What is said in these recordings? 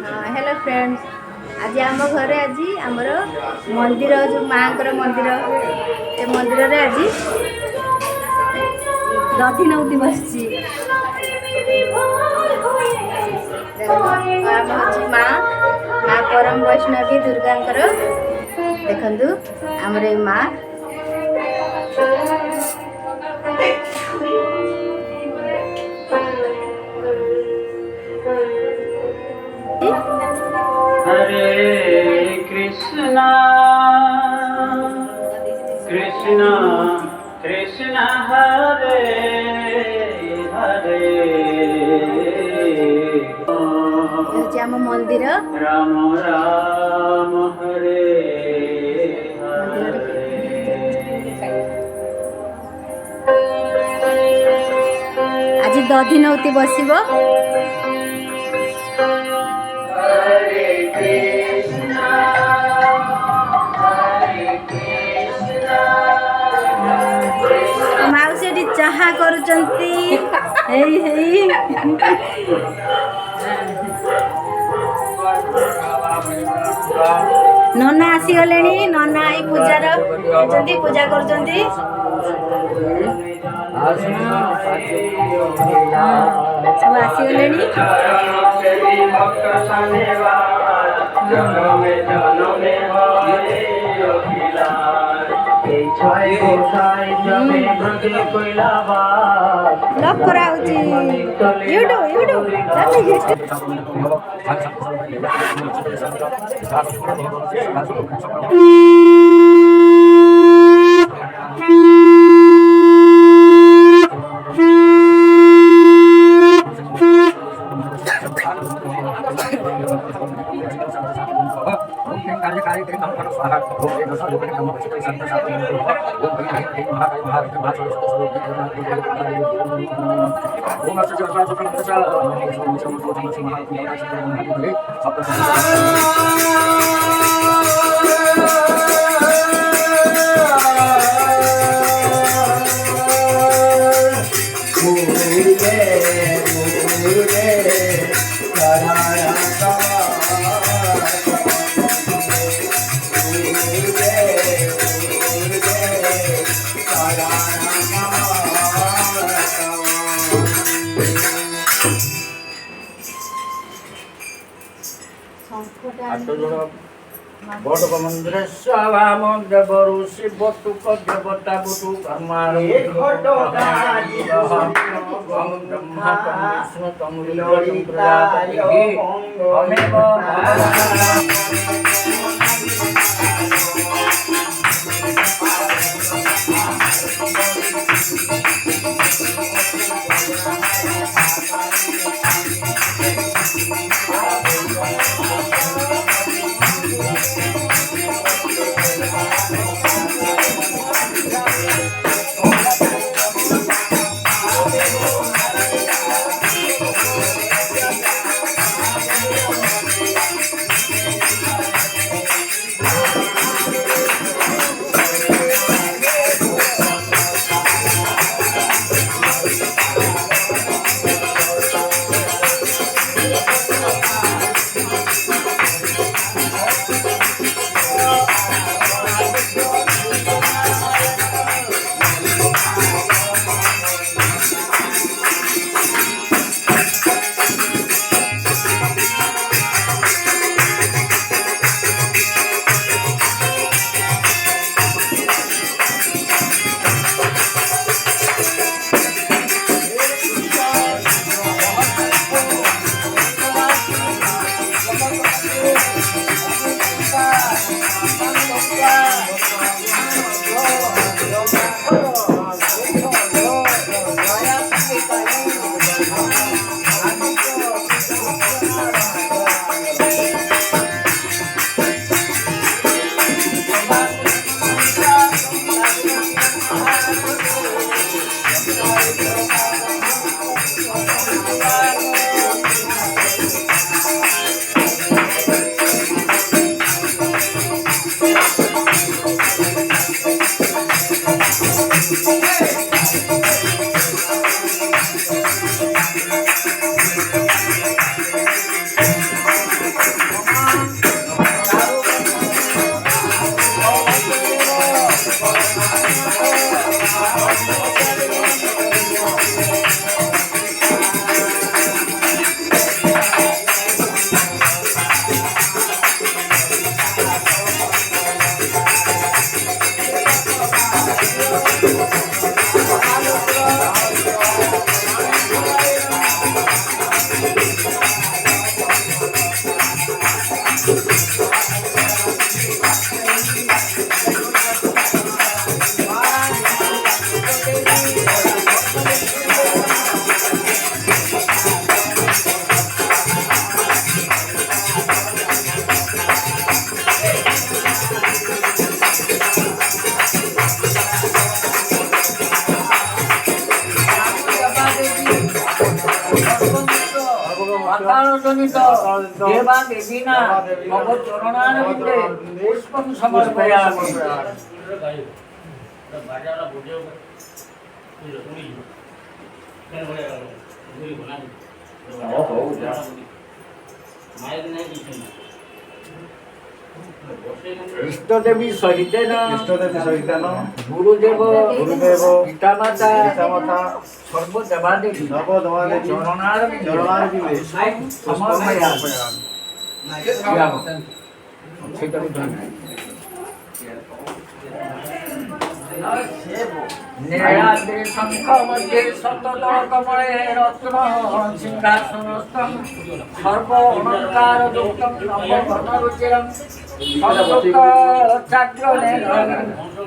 Hello friends, आज आम घरे आज आमर मंदिर जो माँ मंदिर ए मंदिर रे आज दधि नौती बस माँ माँ परम वैष्णवी दुर्गा देखु आमर माँ हरे कृष्णा कृष्णा कृष्णा हरे हरे आम मंदिर राम राम हरे आज दधि नौती बसब माउसी चाहा करुचंती नना आसीगले नना ये पूजार पूजा कर सब आसीगले लक करा यूट्यूब बड़ मंदिर स्वाम देवरु शिव तुक देवता बुटु ब्रह्माण ब्रह्मा विष्णु तम प्रजापति জনিত দেবা দেবী না মম চরণারবিন্দে পুষ্পম সমর্পয়ামি। ইষ্টদেবী সহিতেন গুরুদেব পিতামাতা সর্বদেবাদেবী চরণারবিন্দে সমর্পয়ামি। ন্যায়াদ্রি শঙ্খ মধ্যে সতত কমলে রত্ন সিংহাসনস্থম সর্ব অলঙ্কার যুক্তম নবঘনরুচিরম সদুক্ত চাক্রনেত্রম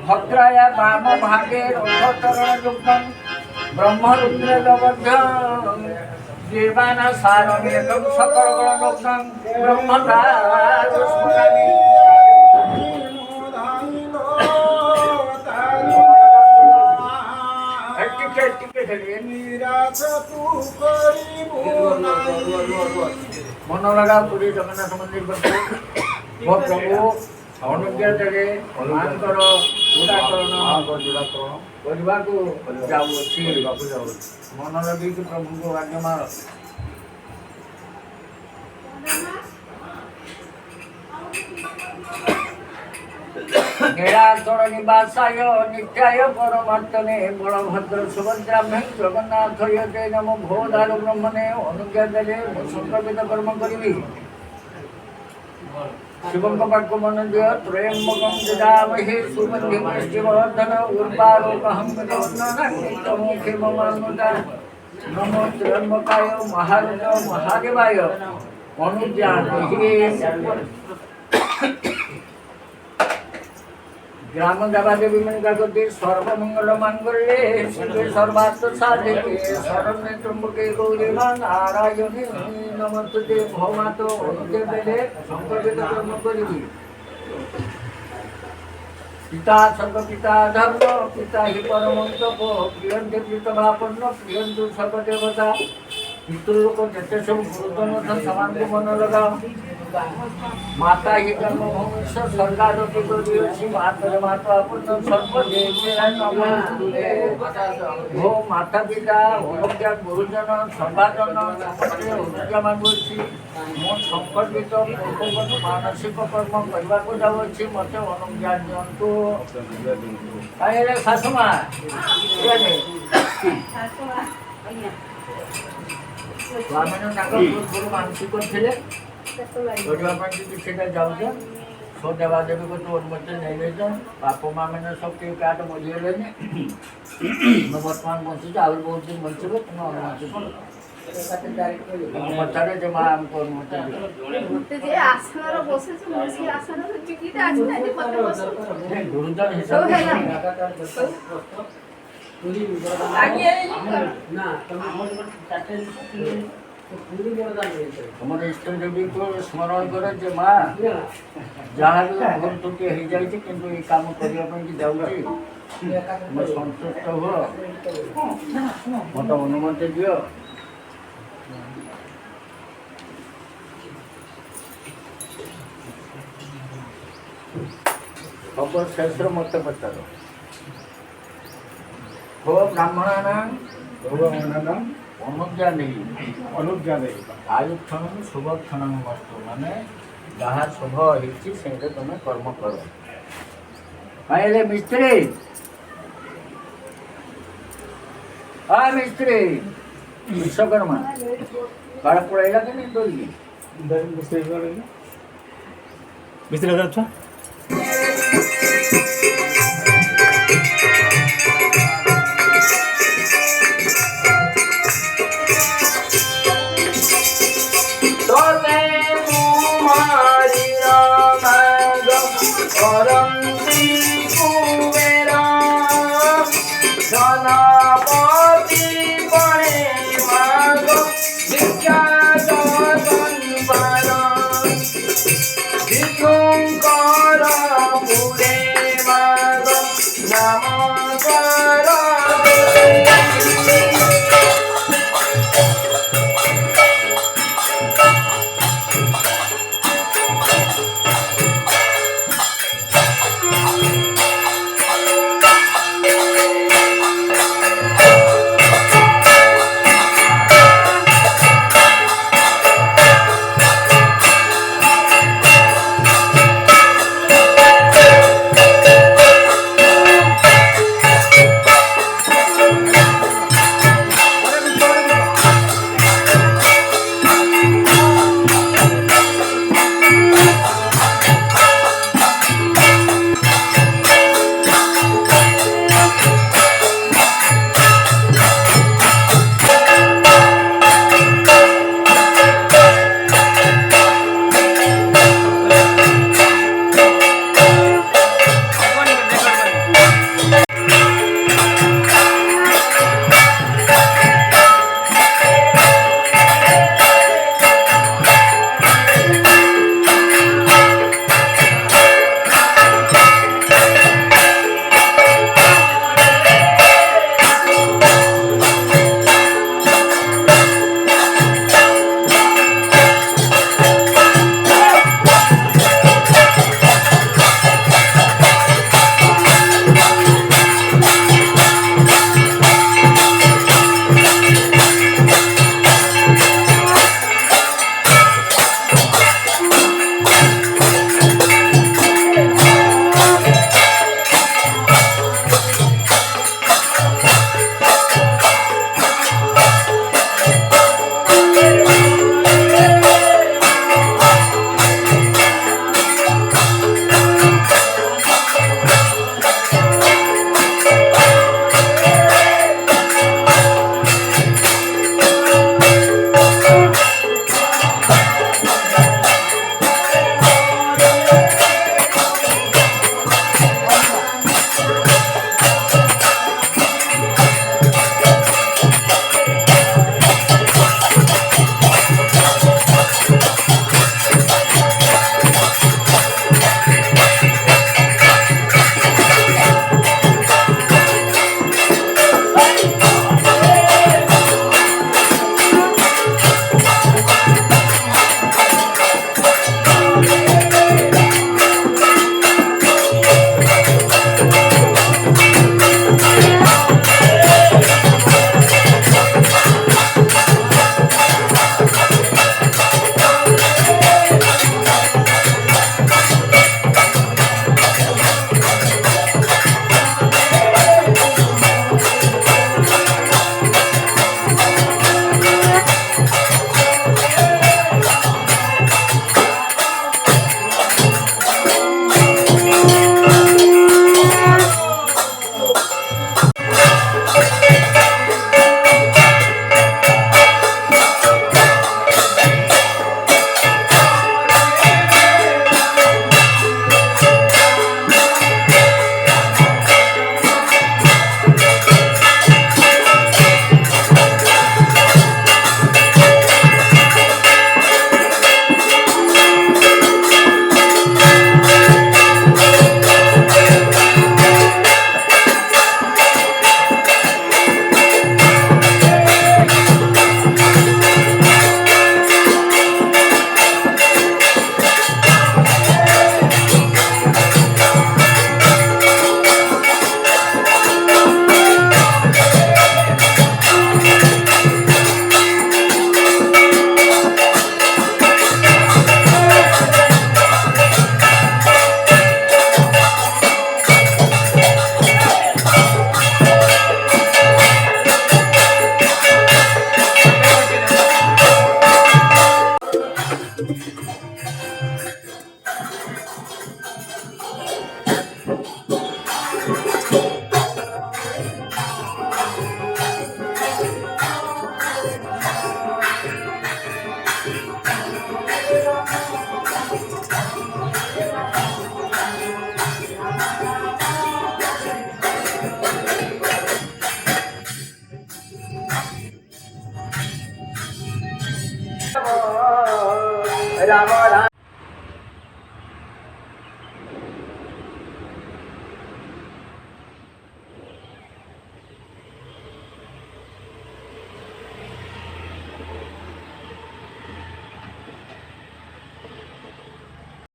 ভদ্রায় বাম ভাগে রথচরণ যুক্তম ব্রহ্মরুদ্রবদ্ধ দেবানা সারমেকম সকল গণযুক্তম ব্রহ্মদাস্মরামি। मन लगा पूरी जगन्नाथ मंदिर वो प्रभु अनुज्ञा देवे मानकर चूड़ाकरण करने को जाऊँगी मन लगे कि प्रभु को आज्ञा मार। निराचर निवासाय नित्याय परमात्मने बलभद्र सुभद्राभ्यां जगन्नाथ यते नमो भोधार ब्रह्मणे अनुज्ञा देले संकल्पित कर्म करिबि। शिवं पाठ मन दिय त्रयंबकं यजामहे सुगन्धिं पुष्टिवर्धन उर्वारुकहं गतवन्ननामुखे ममानुदा नमो त्र्यंबकाय महारुद्र महादेवाय अनुज्ञा देहि। ग्राम देवादेवी मंगलगति सर्वमंगल मांगल्ये शिवे सर्वार्थ साधिके शरण्ये त्र्यंबके गौरी नारायणी नमोस्तुते भवमातो अनुज्ञा देले संकल्पित कर्म करिबि। पिता सर्वपिता धर्म पिता हि परमं तप प्रियन्ते प्रीतभापन्न प्रियन्तु सर्वदेवता पितृलोक जेते सब गुरुजन समान को मन लगाओ। माता ही जन्मभूमि स्वर्गादपि गौरी मातर माता पुत्र सर्वदेवेन नमोस्तुते। हो माता पिता अनुज्ञा गुरुजन सभाजन समस्ते अनुज्ञा मागुछि मो संकल्पित पूर्ववत मानसिक कर्म करबा को जाउछि मते अनुज्ञा दियन्तु। काहेले सासुमा केने सासुमा स्वामीनो ताको गुरु मानसिक थिले सेटा जाऊँ सो देवादेवी को तो अनुमति नहीं ले जाऊँ बाप माँ मैंने सब के काट मरिए लेने मैं वर्तमान बंची आहुरी बहुत दिन बंचे तुम अनुमति मतारे जो माँ हमको अनुमति गुरुजन हिसाब हमारे इष्ट देवी को स्मरण करे जे माँ जहाँ भी भूल त्रुटि हो जाए किंतु ये काम करने जाऊँगी मैं संतुष्ट हो मत अनुमति दियो। खबर शेष मत पचार हो ब्राह्मणा अनुज्ञा नहीं आयुक्षण शुभ क्षण वस्तु माने जहाँ शुभ होती से तुम कर्म कर। कहले मिस्त्री मिस्त्री विश्वकर्मा काड़ पड़ेगा कि नहीं बोलिए मिस्त्री अच्छा Kara